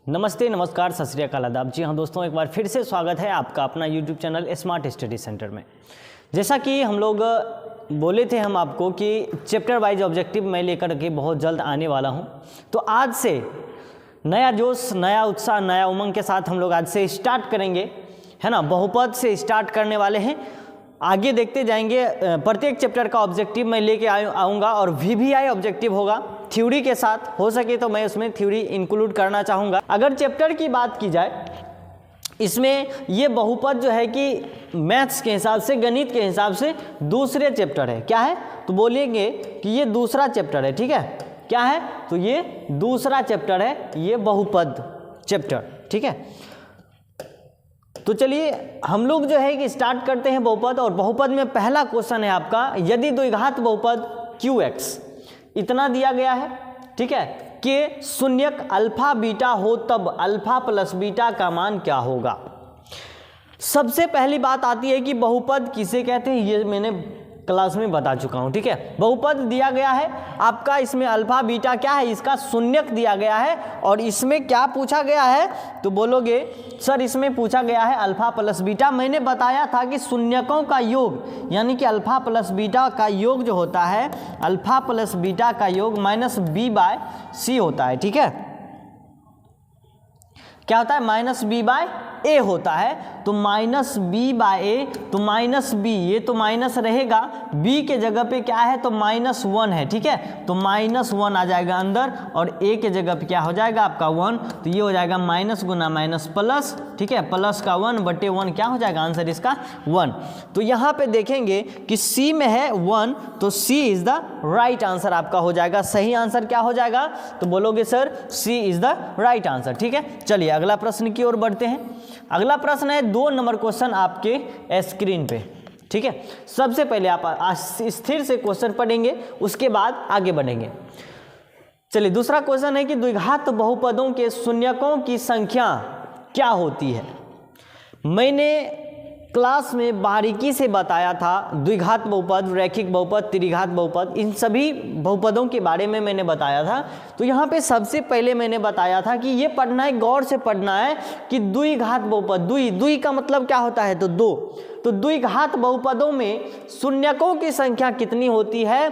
नमस्ते, नमस्कार, सत श्री अकाल, आदाब। जी हाँ दोस्तों, एक बार फिर से स्वागत है आपका अपना YouTube channel smart study centre में। जैसा कि हम लोग बोले थे हम आपको कि चैप्टर वाइज ऑब्जेक्टिव मैं लेकर के बहुत जल्द आने वाला हूँ। तो आज से नया जोश, नया उत्साह, नया उमंग के साथ हम लोग आज से स्टार्ट करेंगे, है ना। बहुपद से स्टार्ट करने वाले हैं, आगे देखते जाएंगे। प्रत्येक चैप्टर का ऑब्जेक्टिव मैं लेके आऊँगा और VBI ऑब्जेक्टिव होगा थ्योरी के साथ। हो सके तो मैं उसमें थ्योरी इंक्लूड करना चाहूँगा। अगर चैप्टर की बात की जाए, इसमें ये बहुपद जो है कि मैथ्स के हिसाब से, गणित के हिसाब से दूसरे चैप्टर है। क्या है तो बोलेंगे कि ये दूसरा चैप्टर है, ठीक है। क्या है तो ये दूसरा चैप्टर है, ये बहुपद चैप्टर, ठीक है। तो चलिए हम लोग जो है कि स्टार्ट करते हैं बहुपद। और बहुपद में पहला क्वेश्चन है आपका, यदि द्विघात बहुपद QX इतना दिया गया है, ठीक है, कि शून्यक अल्फा बीटा हो तब अल्फा प्लस बीटा का मान क्या होगा। सबसे पहली बात आती है कि बहुपद किसे कहते हैं, ये मैंने क्लास में बता चुका हूं, ठीक है। बहुपद दिया गया है आपका, इसमें अल्फा बीटा क्या है, इसका शून्यक दिया गया है। और इसमें क्या पूछा गया है तो बोलोगे सर इसमें पूछा गया है अल्फा प्लस बीटा। मैंने बताया था कि शून्यकों का योग यानी कि अल्फा प्लस बीटा का योग जो होता है, अल्फा प्लस बीटा का योग -b/c होता है, ठीक है। क्या होता है, -b/a होता है। तो -b/a, तो -b, ये तो माइनस रहेगा, b के जगह पे क्या है तो -1 है, ठीक है। तो -1 आ जाएगा अंदर और a के जगह पे क्या हो जाएगा आपका 1। तो ये हो जाएगा माइनस गुना माइनस प्लस, ठीक है। प्लस का 1/1 क्या हो जाएगा, आंसर इसका 1। तो यहाँ पे देखेंगे कि c में है 1, तो c is the right answer आपका हो जाएगा। सही आंसर क्या हो जाएगा तो बोलोगे sir c is the right answer, ठीक है। चलिए अगला प्रश्न की ओर बढ़ते हैं। अगला प्रश्न है 2 नंबर क्वेश्चन आपके स्क्रीन पे, ठीक है। सबसे पहले आप स्थिर से क्वेश्चन पढ़ेंगे, उसके बाद आगे बढ़ेंगे। चलिए दूसरा क्वेश्चन है कि द्विघात बहुपदों के शून्यकों की संख्या क्या होती है। मैंने क्लास में बारीकी से बताया था द्विघात बहुपद, रैखिक बहुपद, त्रिघात बहुपद, इन सभी बहुपदों के बारे में मैंने बताया था। तो यहाँ पे सबसे पहले मैंने बताया था कि ये पढ़ना है, गौर से पढ़ना है कि द्विघात बहुपद, द्वि का मतलब क्या होता है तो 2। तो द्विघात बहुपदों में शून्यकों की संख्या कितनी होती है,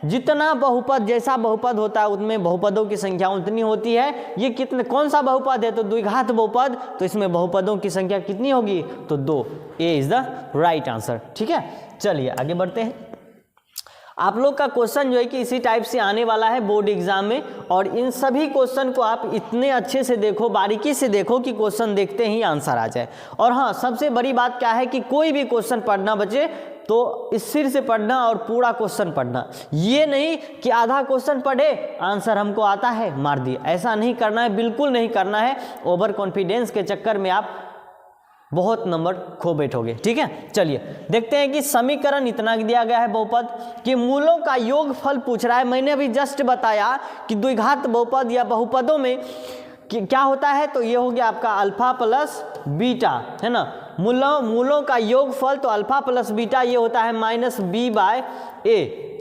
जितना बहुपद, जैसा बहुपद होता है उनमें बहुपदों की संख्या उतनी होती है। ये कितने, कौन सा बहुपद है तो द्विघात बहुपद, तो इसमें बहुपदों की संख्या कितनी होगी तो 2। ए इज द राइट आंसर, ठीक है। चलिए आगे बढ़ते हैं। आप लोग का क्वेश्चन जो है कि इसी टाइप से आने वाला है बोर्ड एग्जाम में, और इन सभी क्वेश्चन को आप इतने अच्छे से देखो, बारीकी से देखो कि क्वेश्चन देखते ही आंसर आ जाए। और हाँ, सबसे बड़ी बात क्या है कि कोई भी क्वेश्चन पढ़ना बचे तो स्थिर से पढ़ना और पूरा क्वेश्चन पढ़ना। ये नहीं कि आधा क्वेश्चन पढ़े, आंसर हमको आता है मार दिया, ऐसा नहीं करना है, बिल्कुल नहीं करना है। ओवर कॉन्फिडेंस के चक्कर में आप बहुत नंबर खो बैठोगे, ठीक है। चलिए देखते हैं कि समीकरण इतना दिया गया है बहुपद के मूलों का योगफल पूछ रहा है। मैंने अभी जस्ट बताया कि द्विघात बहुपद या बहुपदों में क्या होता है, तो ये हो गया आपका अल्फा प्लस बीटा, है ना। मूलों का योगफल तो अल्फा प्लस बीटा ये होता है -b/a,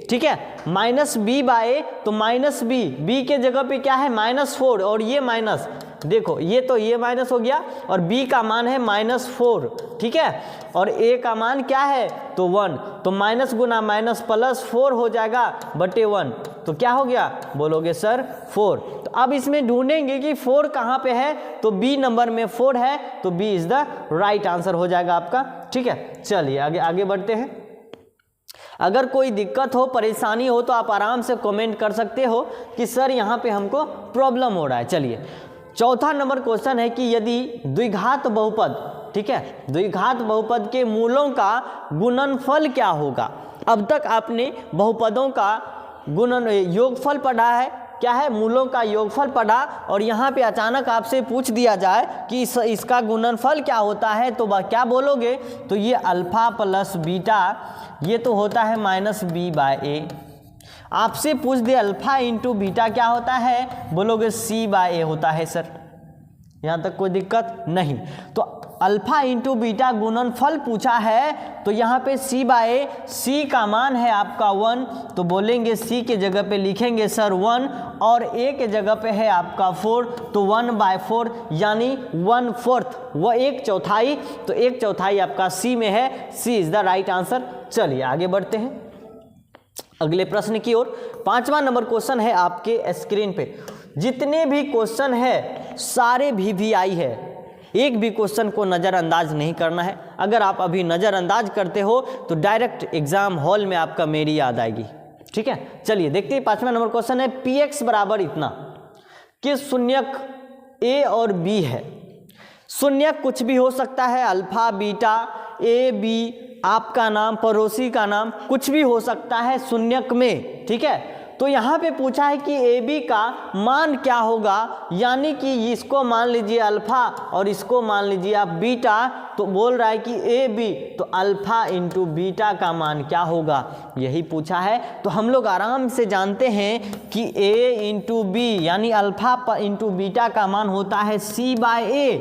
ठीक है। -b/a, तो -b के जगह पे क्या है -4, और ये माइनस, देखो ये तो ये माइनस हो गया, और b का मान है -4, ठीक है। और a का मान क्या है तो 1, तो माइनस गुना माइनस प्लस 4 हो जाएगा /1। तो क्या हो गया बोलोगे सर 4। तो अब इसमें ढूंढेंगे कि 4 कहाँ पे है, तो b नंबर में 4 है, तो b is the right answer हो जाएगा आपका, ठीक है। चलिए आगे बढ़ते हैं। अगर कोई दिक्कत हो, परेशानी हो तो आप आराम से कमेंट कर सकते हो कि सर यहाँ पे हमको प्रॉब्लम हो रहा है। चलिए चौथा नंबर क्वेश्चन है कि यदि द्विघात बहुपद, ठीक है, द्विघात बहुपद के मूलों का गुणनफल क्या होगा। अब तक आपने बहुपदों का योगफल पढ़ा है, क्या है मूलों का योगफल पढ़ा, और यहाँ पे अचानक आपसे पूछ दिया जाए कि इसका गुणनफल क्या होता है, तो क्या बोलोगे तो ये अल्फा प्लस बीटा ये तो होता है -b/a। आपसे पूछ दे अल्फा इंटू बीटा क्या होता है, बोलोगे c/a होता है सर। यहाँ तक कोई दिक्कत नहीं। तो अल्फा इंटू बीटा गुणनफल पूछा है, तो यहाँ पे c बाय ए, c का मान है आपका 1, तो बोलेंगे c के जगह पे लिखेंगे सर 1, और a के जगह पे है आपका 4, तो 1/4 यानी 1/4, वह 1/4, तो 1/4 आपका c में है, c is the right answer. चलिए आगे बढ़ते हैं अगले प्रश्न की ओर। 5वां नंबर क्वेश्चन है आपके स्क्रीन पे। जितने भी क्वेश्चन है सारे VVI है, एक भी क्वेश्चन को नज़रअंदाज नहीं करना है। अगर आप अभी नज़रअंदाज करते हो तो डायरेक्ट एग्जाम हॉल में आपका मेरी याद आएगी, ठीक है। चलिए देखते हैं 5वां नंबर क्वेश्चन है, px बराबर इतना कि शून्यक a और b है। शून्यक कुछ भी हो सकता है, अल्फा बीटा a b, आपका नाम, पड़ोसी का नाम, कुछ भी हो सकता है शून्यक में, ठीक है। तो यहाँ पे पूछा है कि ए बी का मान क्या होगा, यानी कि इसको मान लीजिए अल्फा और इसको मान लीजिए आप बीटा, तो बोल रहा है कि ए बी, तो अल्फा इंटू बीटा का मान क्या होगा, यही पूछा है। तो हम लोग आराम से जानते हैं कि ए इंटू बी यानी अल्फा इंटू बीटा का मान होता है c बाय ए,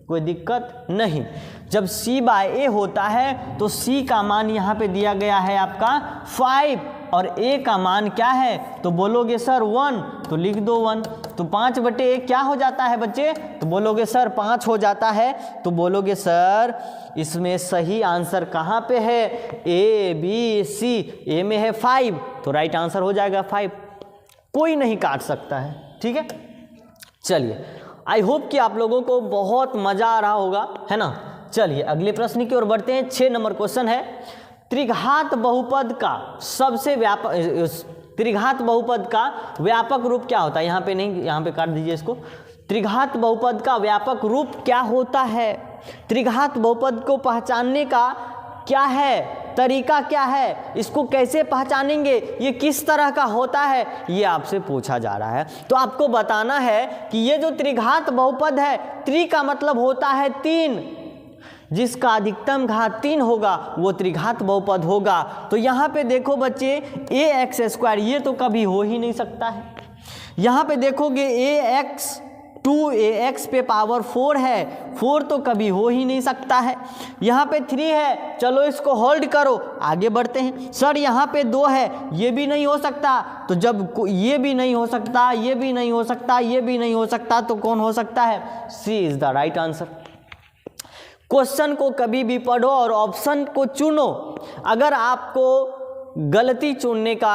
कोई दिक्कत नहीं। जब c बाय ए होता है तो c का मान यहाँ पे दिया गया है आपका 5 और a का मान क्या है, तो बोलोगे सर 1, तो लिख दो 1, तो 5/a क्या हो जाता है बच्चे, तो बोलोगे सर 5 हो जाता है। तो बोलोगे सर इसमें सही आंसर कहाँ पे है, ए बी सी, ए में है 5, तो राइट आंसर हो जाएगा 5, कोई नहीं काट सकता है, ठीक है। चलिए आई होप कि आप लोगों को बहुत मज़ा आ रहा होगा, है ना। चलिए अगले प्रश्न की ओर बढ़ते हैं। 6 नंबर क्वेश्चन है, त्रिघात बहुपद का सबसे त्रिघात बहुपद का व्यापक रूप क्या होता है, यहाँ पे नहीं, यहाँ पे काट दीजिए इसको। त्रिघात बहुपद का व्यापक रूप क्या होता है, त्रिघात बहुपद को पहचानने का क्या है, तरीका क्या है, इसको कैसे पहचानेंगे, ये किस तरह का होता है, ये आपसे पूछा जा रहा है। तो आपको बताना है कि ये जो त्रिघात बहुपद है, त्रि का मतलब होता है 3, जिसका अधिकतम घात 3 होगा वो त्रिघात बहुपद होगा। तो यहाँ पे देखो बच्चे ax², ये तो कभी हो ही नहीं सकता है। यहाँ पे देखोगे ax 2ax पे पावर 4 है, 4 तो कभी हो ही नहीं सकता है। यहाँ पे 3 है, चलो इसको होल्ड करो, आगे बढ़ते हैं। सर यहाँ पे 2 है, ये भी नहीं हो सकता, तो जब ये भी नहीं हो सकता, ये भी नहीं हो सकता, ये भी नहीं हो सकता, तो कौन हो सकता है, C is the right answer. Question को कभी भी पढ़ो और ऑप्शन को चुनो। अगर आपको गलती चुनने का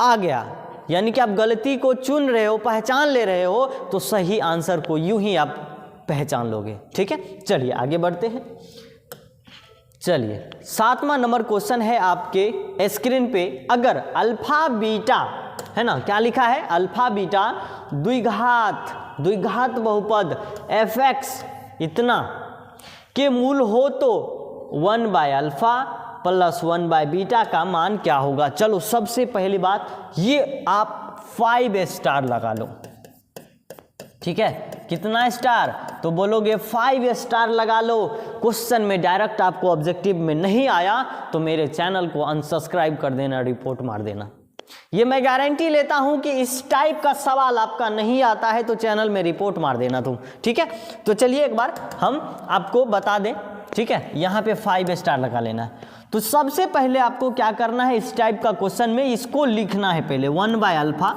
आ गया, यानी कि आप गलती को चुन रहे हो, पहचान ले रहे हो, तो सही आंसर को यूं ही आप पहचान लोगे, ठीक है। चलिए आगे बढ़ते हैं। चलिए 7वां नंबर क्वेश्चन है आपके स्क्रीन पे, अगर अल्फा बीटा, है ना, क्या लिखा है, अल्फा बीटा द्विघात बहुपद fx इतना के मूल हो तो 1/अल्फा प्लस 1/बीटा का मान क्या होगा। चलो सबसे पहली बात, ये आप 5 स्टार लगा लो, ठीक है। कितना स्टार, तो बोलोगे 5 स्टार लगा लो। क्वेश्चन में डायरेक्ट आपको ऑब्जेक्टिव में नहीं आया तो मेरे चैनल को अनसब्सक्राइब कर देना, रिपोर्ट मार देना। ये मैं गारंटी लेता हूं कि इस टाइप का सवाल आपका नहीं आता है तो चैनल में रिपोर्ट मार देना तुम, ठीक है। तो चलिए एक बार हम आपको बता दें, ठीक है। यहाँ पे 5 स्टार लगा लेना है। तो सबसे पहले आपको क्या करना है, इस टाइप का क्वेश्चन में इसको लिखना है पहले, 1/अल्फा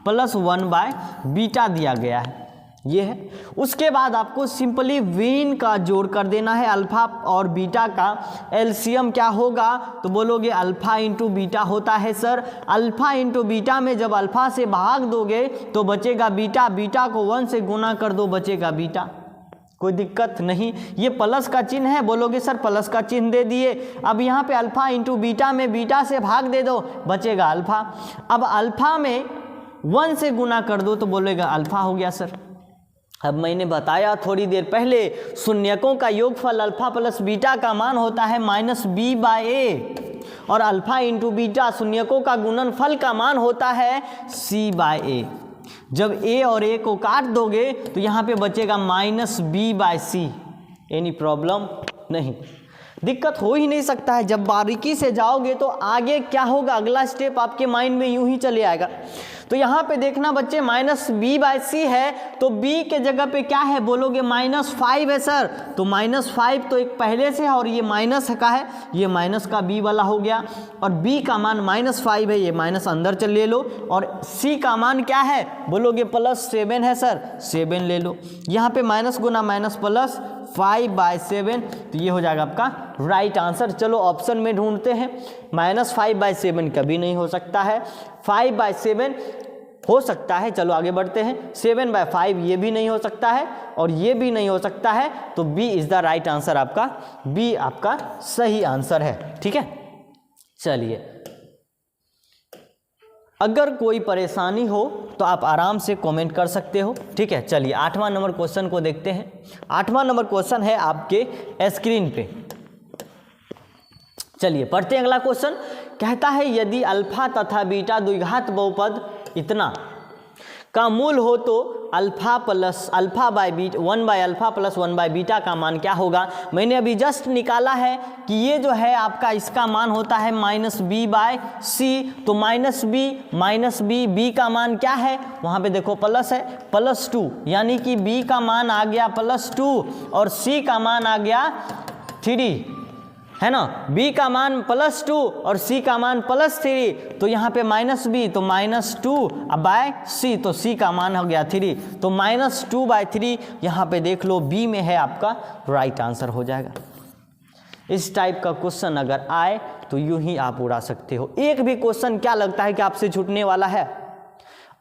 प्लस 1/बीटा दिया गया है, ये है। उसके बाद आपको सिंपली वीन का जोड़ कर देना है, अल्फा और बीटा का एलसीएम क्या होगा, तो बोलोगे अल्फा इंटू बीटा होता है सर। अल्फा इंटू बीटा में जब अल्फा से भाग दोगे तो बचेगा बीटा, बीटा को 1 से गुना कर दो, बचेगा बीटा, कोई दिक्कत नहीं। ये प्लस का चिन्ह है, बोलोगे सर प्लस का चिन्ह दे दिए। अब यहाँ पे अल्फा इंटू बीटा में बीटा से भाग दे दो, बचेगा अल्फा। अब अल्फा में 1 से गुना कर दो तो बोलेगा अल्फा हो गया सर। अब मैंने बताया थोड़ी देर पहले, शून्यकों का योगफल अल्फा प्लस बीटा का मान होता है -b/a, और अल्फा इंटू बीटा शून्यकों का गुणनफल का मान होता है c/a। जब a और a को काट दोगे तो यहाँ पे बचेगा -b/c। एनी प्रॉब्लम नहीं, दिक्कत हो ही नहीं सकता है। जब बारीकी से जाओगे तो आगे क्या होगा, अगला स्टेप आपके माइंड में यूं ही चले आएगा। तो यहाँ पे देखना बच्चे माइनस बी बाई सी है, तो बी के जगह पे क्या है बोलोगे -5 है सर, तो -5 तो एक पहले से है और ये माइनस का है, ये माइनस का बी वाला हो गया, और बी का मान -5 है, ये माइनस अंदर चल ले लो, और सी का मान क्या है बोलोगे +7 है सर, 7 ले लो। यहाँ पे माइनस गुना माइनस प्लस 5/7, तो ये हो जाएगा आपका राइट आंसर। चलो ऑप्शन में ढूंढते हैं, -5/7 कभी नहीं हो सकता है, 5/7 हो सकता है, चलो आगे बढ़ते हैं। 7/5 ये भी नहीं हो सकता है और ये भी नहीं हो सकता है, तो B is the right answer, आपका बी आपका सही आंसर है। ठीक है, चलिए अगर कोई परेशानी हो तो आप आराम से कमेंट कर सकते हो। ठीक है, चलिए 8वां नंबर क्वेश्चन को देखते हैं। 8वां नंबर क्वेश्चन है आपके स्क्रीन पे, चलिए पढ़ते हैं। अगला क्वेश्चन कहता है यदि अल्फा तथा बीटा द्विघात बहुपद इतना का मूल हो तो अल्फा बाई बीटा 1/अल्फा प्लस 1/बीटा का मान क्या होगा। मैंने अभी जस्ट निकाला है कि ये जो है आपका इसका मान होता है -b/c, तो -b का मान क्या है वहाँ पे देखो प्लस है, +2, यानी कि b का मान आ गया +2 और c का मान आ गया 3, है ना। b का मान +2 और c का मान +3, तो यहाँ पे -b तो -2/c, तो c का मान हो गया 3, तो -2/3 यहाँ पे देख लो b में है, आपका राइट आंसर हो जाएगा। इस टाइप का क्वेश्चन अगर आए तो यूं ही आप उड़ा सकते हो। एक भी क्वेश्चन क्या लगता है कि आपसे छूटने वाला है?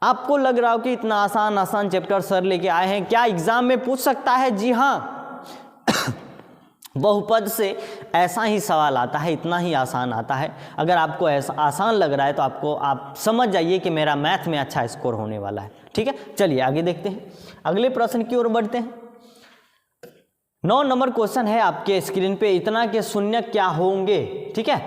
आपको लग रहा हो कि इतना आसान चैप्टर सर लेके आए हैं, क्या एग्जाम में पूछ सकता है? जी हाँ, बहुपद से ऐसा ही सवाल आता है, इतना ही आसान आता है। अगर आपको ऐसा आसान लग रहा है तो आप समझ जाइए कि मेरा मैथ में अच्छा स्कोर होने वाला है। ठीक है, चलिए आगे देखते हैं, अगले प्रश्न की ओर बढ़ते हैं। 9 नंबर क्वेश्चन है आपके स्क्रीन पे, इतना के शून्य क्या होंगे। ठीक है,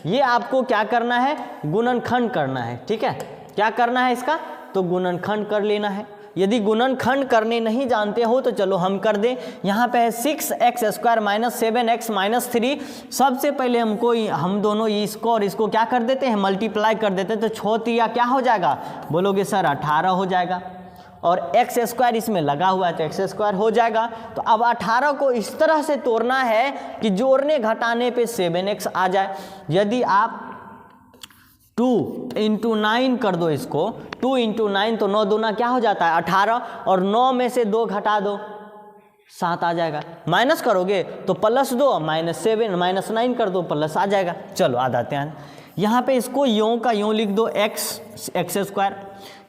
ये आपको क्या करना है, गुणनखंड करना है। ठीक है, क्या करना है इसका, तो गुणनखंड कर लेना है। यदि गुणनखंड करने नहीं जानते हो तो चलो हम कर दें। यहाँ पे है 6x² - 7x - 3। सबसे पहले हम दोनों इसको और इसको क्या कर देते हैं, मल्टीप्लाई कर देते हैं, तो 6 क्या हो जाएगा बोलोगे सर 18 हो जाएगा, और x² इसमें लगा हुआ है तो x² हो जाएगा। तो अब 18 को इस तरह से तोड़ना है कि जोड़ने घटाने पे 7x आ जाए। यदि आप 2 × 9 कर दो इसको, 2 × 9 तो 9 दूना क्या हो जाता है 18, और 9 में से 2 घटा दो 7 आ जाएगा। माइनस करोगे तो +2 -7 -9 कर दो प्लस आ जाएगा। चलो आ जाते हैं, यहाँ पे इसको यों का यों लिख दो x²,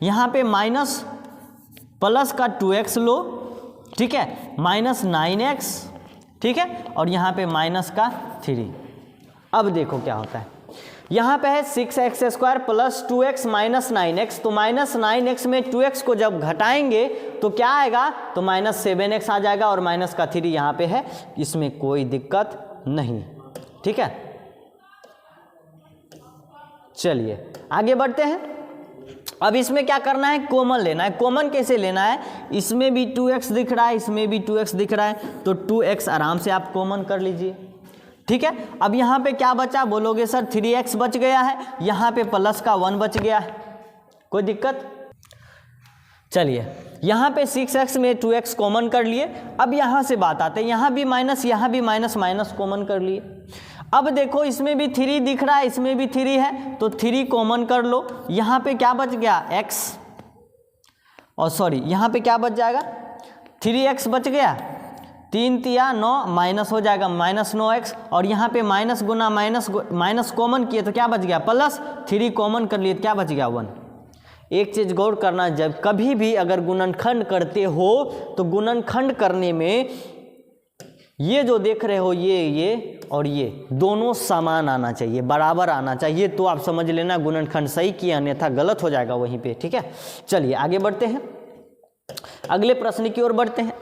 यहाँ पे माइनस प्लस का 2x लो, ठीक है, -9x, ठीक है, और यहाँ पे माइनस का 3। अब देखो क्या होता है, यहाँ पे है 6x² + 2x - 9x, तो -9x में 2x को जब घटाएंगे तो क्या आएगा, तो -7x आ जाएगा, और माइनस का 3 यहाँ पे है, इसमें कोई दिक्कत नहीं। ठीक है, चलिए आगे बढ़ते हैं। अब इसमें क्या करना है, कॉमन लेना है। कॉमन कैसे लेना है, इसमें भी 2x दिख रहा है, इसमें भी 2x दिख रहा है, तो 2x आराम से आप कॉमन कर लीजिए। ठीक है, अब यहाँ पे क्या बचा बोलोगे सर 3x बच गया है, यहाँ पे प्लस का 1 बच गया है, कोई दिक्कत। चलिए यहाँ पे 6x में 2x कॉमन कर लिए। अब यहाँ से बात आते हैं, यहाँ भी माइनस, यहाँ भी माइनस, माइनस कॉमन कर लिए। अब देखो इसमें भी 3 दिख रहा है, इसमें भी 3 है, तो 3 कॉमन कर लो। यहाँ पे क्या बच गया x, और सॉरी यहाँ पे क्या बच जाएगा 3x बच गया, 3 × 9 माइनस हो जाएगा -9x, और यहाँ पे माइनस गुना माइनस कॉमन किए तो क्या बच गया प्लस, 3 कॉमन कर लिए तो क्या बच गया 1। एक चीज़ गौर करना, जब कभी भी अगर गुणनखंड करते हो तो गुणनखंड करने में ये जो देख रहे हो ये और ये दोनों समान आना चाहिए, बराबर आना चाहिए, तो आप समझ लेना गुणनखंड सही किया, अन्यथा गलत हो जाएगा वहीं पे। ठीक है, चलिए आगे बढ़ते हैं, अगले प्रश्न की ओर बढ़ते हैं।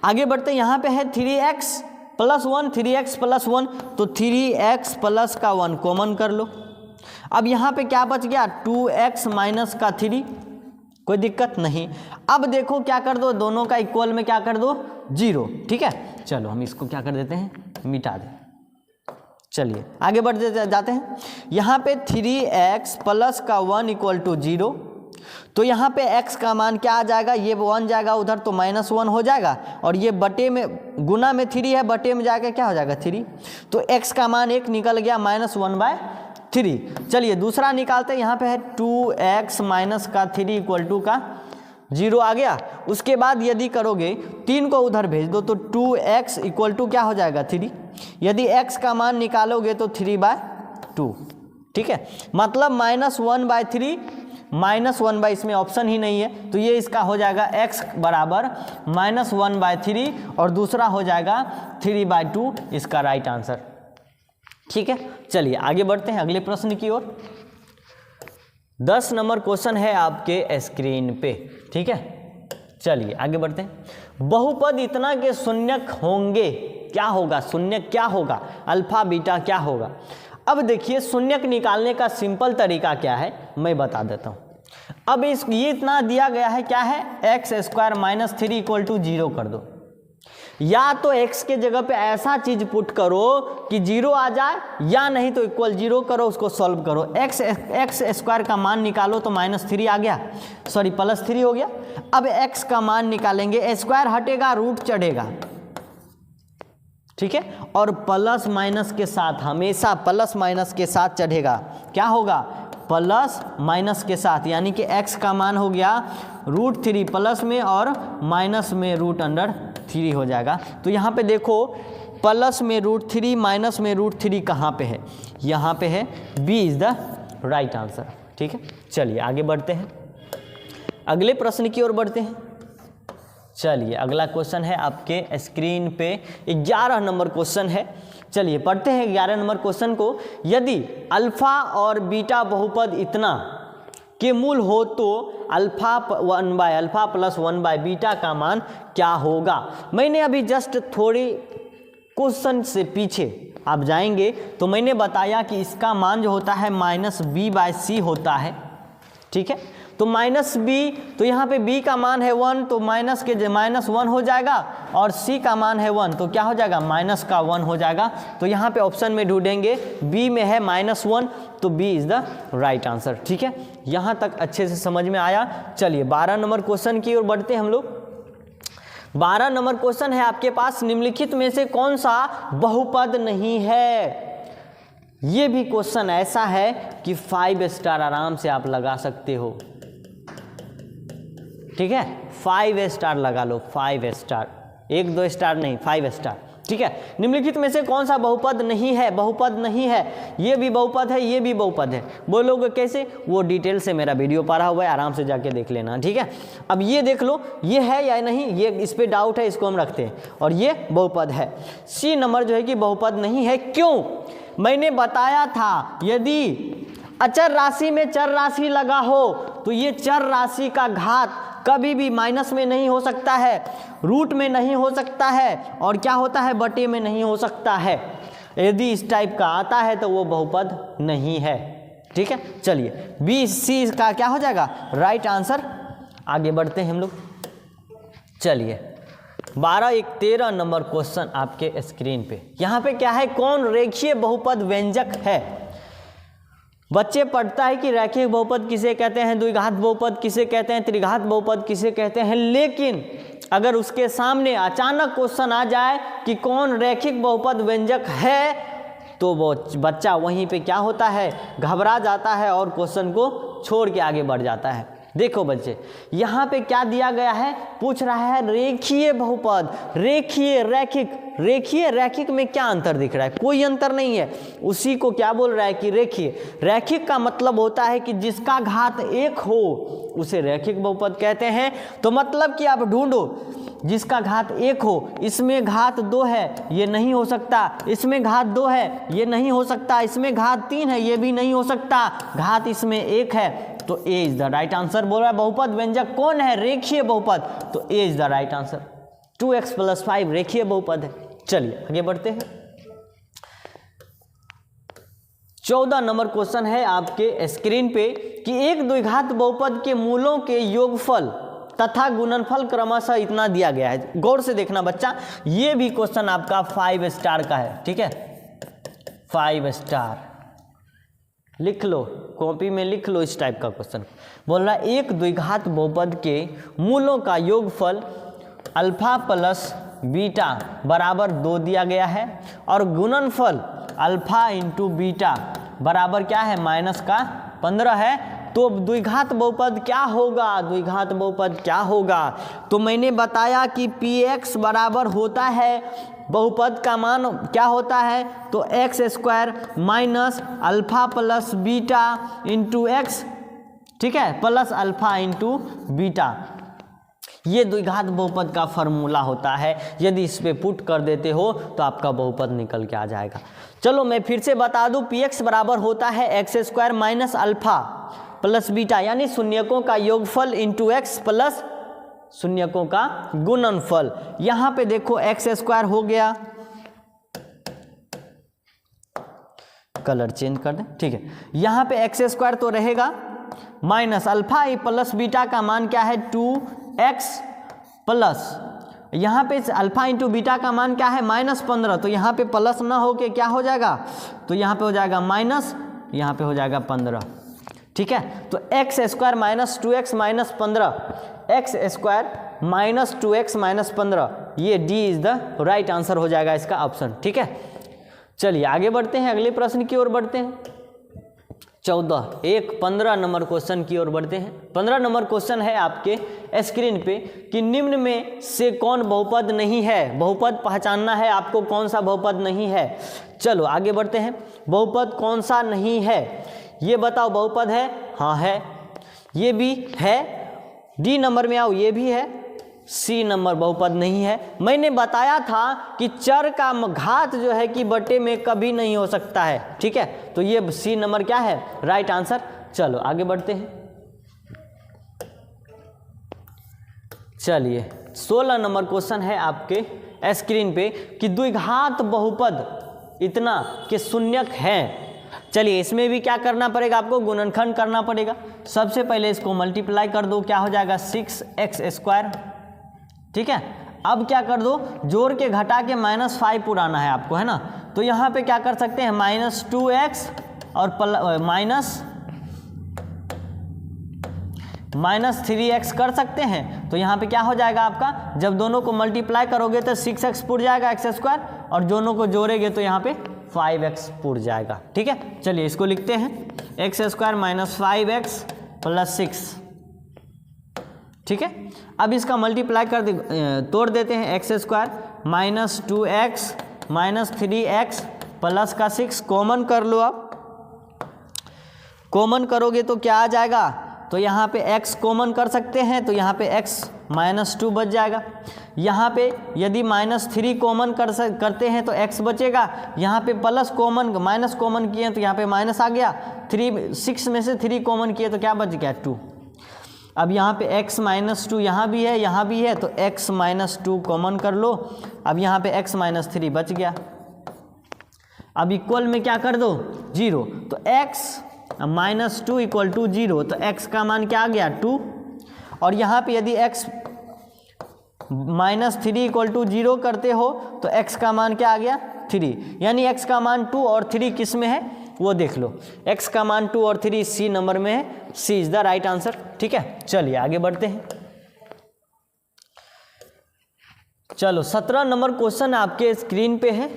आगे बढ़ते हैं, यहाँ पे है 3x + 1, 3x + 1, तो 3x प्लस का 1 कॉमन कर लो। अब यहाँ पे क्या बच गया 2x - का 3, कोई दिक्कत नहीं। अब देखो क्या कर दो, दोनों का इक्वल में क्या कर दो 0। ठीक है, चलो हम इसको क्या कर देते हैं, मिटा दें। चलिए आगे बढ़ते जाते हैं। यहाँ पे 3x प्लस का 1 इक्वल टू 0, तो यहाँ पे x का मान क्या आ जाएगा, ये 1 जाएगा उधर तो -1 हो जाएगा, और ये बटे में गुना में 3 है, बटे में जाएगा क्या हो जाएगा 3, तो x का मान 1 निकल गया -1/3। चलिए दूसरा निकालते हैं। यहाँ पे है 2x माइनस का 3 इक्वल टू का 0 आ गया। उसके बाद यदि करोगे 3 को उधर भेज दो तो 2x इक्वल टू क्या हो जाएगा 3। यदि x का मान निकालोगे तो 3/2, ठीक है, मतलब -1/3, -1 इसमें ऑप्शन ही नहीं है, तो ये इसका हो जाएगा x बराबर -1/3 और दूसरा हो जाएगा 3/2 इसका राइट आंसर। ठीक है, चलिए आगे बढ़ते हैं अगले प्रश्न की ओर। 10 नंबर क्वेश्चन है आपके स्क्रीन पे। ठीक है, चलिए आगे बढ़ते हैं। बहुपद इतना के शून्यक होंगे, क्या होगा, शून्यक क्या होगा, अल्फा बीटा क्या होगा। अब देखिए शून्यक निकालने का सिंपल तरीका क्या है मैं बता देता हूँ। अब ये इतना दिया गया है, क्या है, x² - 3 इक्वल टू 0 कर दो, या तो x के जगह पे ऐसा चीज पुट करो कि 0 आ जाए, या नहीं तो इक्वल 0 करो, उसको सॉल्व करो। x² का मान निकालो तो -3 आ गया, सॉरी +3 हो गया। अब x का मान निकालेंगे, स्क्वायर हटेगा रूट चढ़ेगा, ठीक है, और प्लस माइनस के साथ, हमेशा प्लस माइनस के साथ चढ़ेगा, क्या होगा, प्लस माइनस के साथ, यानी कि x का मान हो गया √3 प्लस में और माइनस में √3 हो जाएगा। तो यहाँ पे देखो प्लस में √3 माइनस में √3 कहाँ पे है, यहाँ पे है, B is the right answer. ठीक है, चलिए आगे बढ़ते हैं, अगले प्रश्न की ओर बढ़ते हैं। चलिए अगला क्वेश्चन है आपके स्क्रीन पे 11 नंबर क्वेश्चन है। चलिए पढ़ते हैं 11 नंबर क्वेश्चन को। यदि अल्फा और बीटा बहुपद इतना के मूल हो तो अल्फा 1/अल्फा प्लस 1/बीटा का मान क्या होगा। मैंने अभी जस्ट थोड़ी क्वेश्चन से पीछे आप जाएंगे तो मैंने बताया कि इसका मान जो होता है -b/c होता है। ठीक है, तो -b, तो यहाँ पे b का मान है 1 तो -1 हो जाएगा, और c का मान है 1 तो क्या हो जाएगा, -1 हो जाएगा। तो यहाँ पे ऑप्शन में ढूंढेंगे, b में है -1 तो b is the right answer. ठीक है, यहाँ तक अच्छे से समझ में आया। चलिए 12 नंबर क्वेश्चन की ओर बढ़ते हैं हम लोग। 12 नंबर क्वेश्चन है आपके पास, निम्नलिखित में से कौन सा बहुपद नहीं है। ये भी क्वेश्चन ऐसा है कि 5 स्टार आराम से आप लगा सकते हो। ठीक है, 5 स्टार लगा लो, 5 स्टार, 1-2 स्टार नहीं, 5 स्टार। ठीक है, निम्नलिखित में से कौन सा बहुपद नहीं है, बहुपद नहीं है, ये भी बहुपद है, ये भी बहुपद है। बोलोगे कैसे, वो डिटेल से मेरा वीडियो पढ़ा हुआ है, आराम से जाके देख लेना। ठीक है, अब ये देख लो ये है या नहीं, ये इस पे डाउट है, इसको हम रखते हैं, और ये बहुपद है। सी नंबर जो है कि बहुपद नहीं है। क्यों, मैंने बताया था यदि अचर राशि में चर राशि लगा हो तो ये चर राशि का घात कभी भी माइनस में नहीं हो सकता है, रूट में नहीं हो सकता है, और क्या होता है, बटे में नहीं हो सकता है। यदि इस टाइप का आता है तो वो बहुपद नहीं है। ठीक है, चलिए B/C का क्या हो जाएगा, राइट आंसर। आगे बढ़ते हैं हम लोग। चलिए 12-13 नंबर क्वेश्चन आपके स्क्रीन पे। यहाँ पे क्या है, कौन रेखीय बहुपद व्यंजक है। बच्चे पढ़ता है कि रैखिक बहुपद किसे कहते हैं, द्विघात बहुपद किसे कहते हैं, त्रिघात बहुपद किसे कहते हैं, लेकिन अगर उसके सामने अचानक क्वेश्चन आ जाए कि कौन रैखिक बहुपद व्यंजक है तो वो बच्चा वहीं पे क्या होता है, घबरा जाता है और क्वेश्चन को छोड़ के आगे बढ़ जाता है। देखो बच्चे यहाँ पे क्या दिया गया है, पूछ रहा है रेखीय बहुपद, रेखीय रैखिक, रेखीय रैखिक में क्या अंतर दिख रहा है, कोई अंतर नहीं है। उसी को क्या बोल रहा है कि रेखीय, रैखिक का मतलब होता है कि जिसका घात 1 हो उसे रैखिक बहुपद कहते हैं। तो मतलब कि आप ढूंढो जिसका घात 1 हो, इसमें घात 2 है ये नहीं हो सकता, इसमें घात 2 है ये नहीं हो सकता, इसमें घात 3 है ये भी नहीं हो सकता, घात इसमें 1 है, तो A is the right answer. बोल रहा है बहुपद व्यंजक कौन है, रेखीय बहुपद, तो A is the right answer. 2x + 5 रेखीय बहुपद है। चलिए आगे बढ़ते हैं। 14 नंबर क्वेश्चन है आपके स्क्रीन पे कि एक द्विघात बहुपद के मूलों के योगफल तथा गुणनफल क्रमशः इतना दिया गया है। गौर से देखना बच्चा, ये भी क्वेश्चन आपका 5 स्टार का है। ठीक है, 5 स्टार। लिख लो, कॉपी में लिख लो इस टाइप का क्वेश्चन। बोल रहा है एक द्विघात बहुपद के मूलों का योगफल अल्फा प्लस बीटा बराबर 2 दिया गया है और गुणनफल अल्फा इंटू बीटा बराबर क्या है माइनस का 15 है। तो द्विघात बहुपद क्या होगा, द्विघात बहुपद क्या होगा? तो मैंने बताया कि px बराबर होता है, बहुपद का मान क्या होता है, तो x square minus alpha plus beta into x, ठीक है, प्लस अल्फा इंटू बीटा। ये द्विघात बहुपद का फॉर्मूला होता है। यदि इस पे पुट कर देते हो तो आपका बहुपद निकल के आ जाएगा। चलो मैं फिर से बता दूं, px बराबर होता है x square minus alpha plus beta, यानी शून्यकों का योगफल इंटू एक्स प्लस शून्यकों का गुणनफल। यहां पे देखो एक्स स्क्वायर हो गया, कलर चेंज कर दें, ठीक है। यहां पे एक्स स्क्वायर तो रहेगा माइनस अल्फा प्लस बीटा का मान क्या है 2x प्लस, यहाँ पे अल्फा इंटू बीटा का मान क्या है -15, तो यहाँ पे प्लस ना हो के क्या हो जाएगा, तो यहाँ पे हो जाएगा माइनस, यहाँ पे हो जाएगा 15, ठीक है। तो x square minus 2x minus 15, x square minus 2x minus 15, ये D is the right answer हो जाएगा इसका ऑप्शन, ठीक है। चलिए आगे बढ़ते हैं, अगले प्रश्न की ओर बढ़ते हैं। 15 नंबर क्वेश्चन की ओर बढ़ते हैं। 15 नंबर क्वेश्चन है आपके स्क्रीन पे कि निम्न में से कौन बहुपद नहीं है, बहुपद पहचानना है आपको, कौन सा बहुपद नहीं है। चलो आगे बढ़ते हैं, बहुपद कौन सा नहीं है ये बताओ। बहुपद है, हाँ है, ये भी है, डी नंबर में आओ, ये भी है, सी नंबर बहुपद नहीं है। मैंने बताया था कि चर का घात जो है कि बटे में कभी नहीं हो सकता है, ठीक है। तो ये सी नंबर क्या है, राइट आंसर। चलो आगे बढ़ते हैं। चलिए 16 नंबर क्वेश्चन है आपके स्क्रीन पे कि द्विघात बहुपद इतना कि शून्यक हैं। चलिए इसमें भी क्या करना पड़ेगा आपको, गुणनखंड करना पड़ेगा। सबसे पहले इसको मल्टीप्लाई कर दो, क्या हो जाएगा 6x स्क्वायर, ठीक है। अब क्या कर दो, जोड़ के घटा के -5 पुराना है आपको, है ना। तो यहाँ पे क्या कर सकते हैं -2x और -3x कर सकते हैं। तो यहाँ पे क्या हो जाएगा आपका, जब दोनों को मल्टीप्लाई करोगे तो 6x पुर जाएगा एक्स स्क्वायर, और दोनों को जोड़ेंगे तो यहाँ पे 5x पुर जाएगा, ठीक है। चलिए इसको लिखते हैं x square minus 5x plus 6, ठीक है। अब इसका मल्टीप्लाई कर तोड़ देते हैं, x square minus 2x minus 3x plus का 6 कॉमन कर लो। आप कॉमन करोगे तो क्या आ जाएगा, तो यहाँ पे x कॉमन कर सकते हैं, तो यहाँ पे x -2 बच जाएगा। यहाँ पे यदि -3 कॉमन करते हैं तो x बचेगा। यहाँ पे प्लस कॉमन माइनस कॉमन किए तो यहाँ पे माइनस आ गया। 6 में से 3 कॉमन किए तो क्या बच गया 2। अब यहाँ पे x -2 यहाँ भी है, यहाँ भी है, तो x -2 कॉमन कर लो। अब यहाँ पे x -3 बच गया। अब इक्वल में क्या कर दो 0, तो x -2 इक्वल टू 0, तो x का मान क्या आ गया 2। और यहाँ पे यदि x -3 इक्वल टू 0 करते हो तो x का मान क्या आ गया 3, यानी x का मान 2 और 3 किस में है वो देख लो। x का मान 2 और 3 सी नंबर में है, C is the right answer, ठीक है। चलिए आगे बढ़ते हैं। चलो 17 नंबर क्वेश्चन आपके स्क्रीन पे है।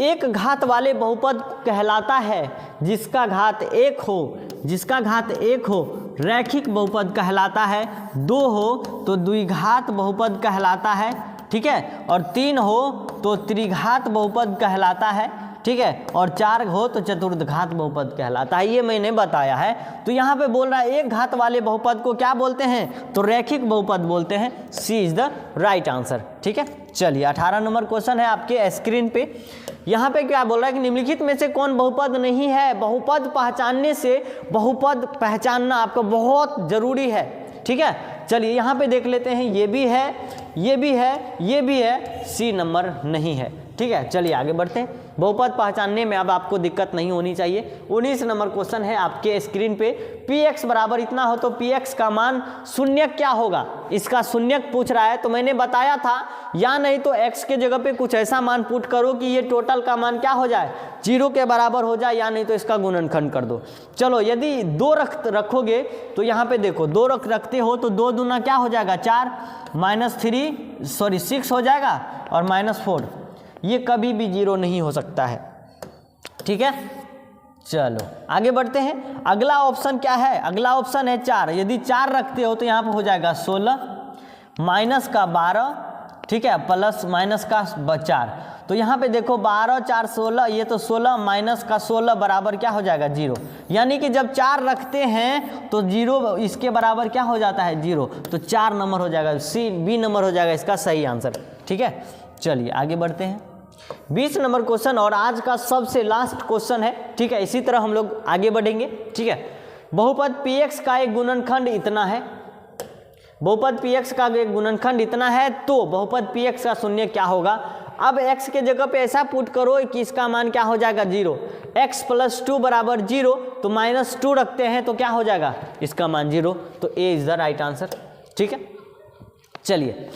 एक घात वाले बहुपद कहलाता है जिसका घात 1 हो, जिसका घात 1 हो रैखिक बहुपद कहलाता है, 2 हो तो द्विघात बहुपद कहलाता है, ठीक है, और 3 हो तो त्रिघात बहुपद कहलाता है, ठीक है, और 4 हो तो चतुर्घात बहुपद कहलाता है। ये मैंने बताया है। तो यहाँ पे बोल रहा है एक घात वाले बहुपद को क्या बोलते हैं, तो रैखिक बहुपद बोलते हैं, सी इज द राइट आंसर, ठीक है। चलिए 18 नंबर क्वेश्चन है आपके स्क्रीन पे। यहाँ पे क्या बोल रहा है कि निम्नलिखित में से कौन बहुपद नहीं है। बहुपद पहचानने से, बहुपद पहचानना आपको बहुत जरूरी है, ठीक है। चलिए यहाँ पे देख लेते हैं, ये भी है, ये भी है, ये भी है, सी नंबर नहीं है, ठीक है। चलिए आगे बढ़ते हैं। बहुपद पहचानने में अब आपको दिक्कत नहीं होनी चाहिए। 19 नंबर क्वेश्चन है आपके स्क्रीन पे, px बराबर इतना हो तो px का मान शून्यक क्या होगा, इसका शून्यक पूछ रहा है। तो मैंने बताया था या नहीं तो x के जगह पे कुछ ऐसा मान पुट करो कि ये टोटल का मान क्या हो जाए, 0 के बराबर हो जाए, या नहीं तो इसका गुणनखंड कर दो। चलो यदि 2 रखोगे तो यहाँ पे देखो 2 रखते हो तो 2 दूना क्या हो जाएगा 4, -6 हो जाएगा और -4, ये कभी भी 0 नहीं हो सकता है। ठीक है, चलो आगे बढ़ते हैं। अगला ऑप्शन क्या है, अगला ऑप्शन है 4। यदि 4 रखते हो तो यहाँ पर हो जाएगा 16 माइनस का 12, ठीक है, प्लस माइनस का 4। तो यहाँ पे देखो 12 4 16, ये तो 16 माइनस का 16 बराबर क्या हो जाएगा 0। यानी कि जब 4 रखते हैं तो 0 इसके बराबर क्या हो जाता है 0, तो 4 नंबर हो जाएगा, बी नंबर हो जाएगा इसका सही आंसर। ठीक है, चलिए आगे बढ़ते हैं। 20 नंबर क्वेश्चन और आज का सबसे लास्ट क्वेश्चन है। ठीक है, इसी तरह हम लोग आगे बढ़ेंगे। ठीक है, बहुपद px का एक गुणनखंड इतना है, बहुपद px का एक गुणनखंड इतना है तो बहुपद px का शून्य क्या होगा। अब x के जगह पे ऐसा पुट करो कि इसका मान क्या हो जाएगा 0, x + 2 बराबर 0, तो -2 रखते हैं तो क्या हो जाएगा इसका मान 0, तो ए इज द राइट आंसर। ठीक है, चलिए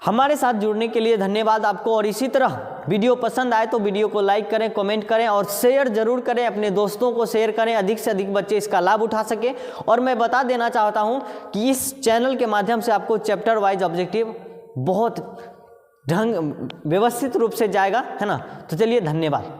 हमारे साथ जुड़ने के लिए धन्यवाद आपको, और इसी तरह वीडियो पसंद आए तो वीडियो को लाइक करें, कमेंट करें और शेयर जरूर करें, अपने दोस्तों को शेयर करें, अधिक से अधिक बच्चे इसका लाभ उठा सके। और मैं बता देना चाहता हूं कि इस चैनल के माध्यम से आपको चैप्टर वाइज ऑब्जेक्टिव बहुत व्यवस्थित रूप से जाएगा, है ना। तो चलिए धन्यवाद।